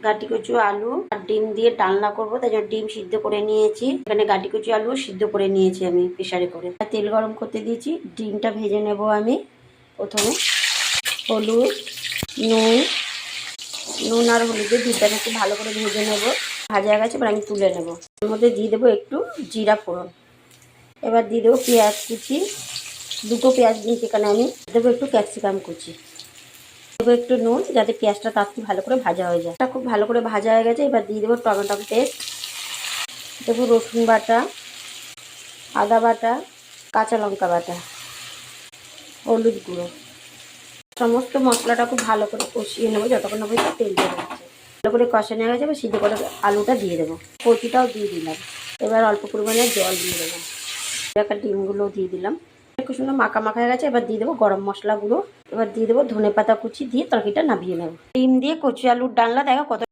গাটি কচু আলু আর ডিম দিয়ে ডালনা করবো, তাই জন্য ডিম সিদ্ধ করে নিয়েছি। এখানে গাটি কচু আলু সিদ্ধ করে নিয়েছি আমি প্রেসারে করে। তেল গরম করতে দিয়েছি, ডিমটা ভেজে নেব আমি। প্রথমে হলুদ, নুন আর হলুদ দিয়ে ডিমটাকে একটু ভালো করে ভেজে নেব। ভাজা গেছে, এবার আমি তুলে নেব। এর মধ্যে দিয়ে দেবো একটু জিরা ফোড়ন। এবার দিয়ে দেবো পেঁয়াজ কুচি, 2টো পেঁয়াজ দিয়েছি এখানে আমি। দেবো একটু ক্যাপসিকাম কুচি, দেবো একটু নুন, যাতে পেঁয়াজটা তাড়াতাড়ি ভালো করে ভাজা হয়ে যায়। এটা খুব ভালো করে ভাজা হয়ে গেছে। এবার দিয়ে দেবো টমেটো পেস্ট, দেবো রসুন বাটা, আদা বাটা, কাঁচা লঙ্কা বাটা, হলুদ গুঁড়ো। সমস্ত মশলাটা খুব ভালো করে কষিয়ে নেবো যতক্ষণ না পর্যন্ত তেল বের হচ্ছে। ভালো করে কষানো হয়ে যাবে, সিদ্ধ করে আলুটা দিয়ে দেবো, কচিটাও দিয়ে দিলাম। এবার অল্প পরিমাণে জল দিয়ে দেবো, একটা ডিমগুলো দিয়ে দিলাম। একটু সুন্দর মাখা মাখা হয়ে গেছে। এবার দিয়ে দেবো গরম মশলা গুঁড়ো, এবার দিয়ে দেবো ধনে পাতা কুচি দিয়ে তরকারিটা নামিয়ে নেবো। ডিম দিয়ে কচু আলুর ডালনা, দেখো কত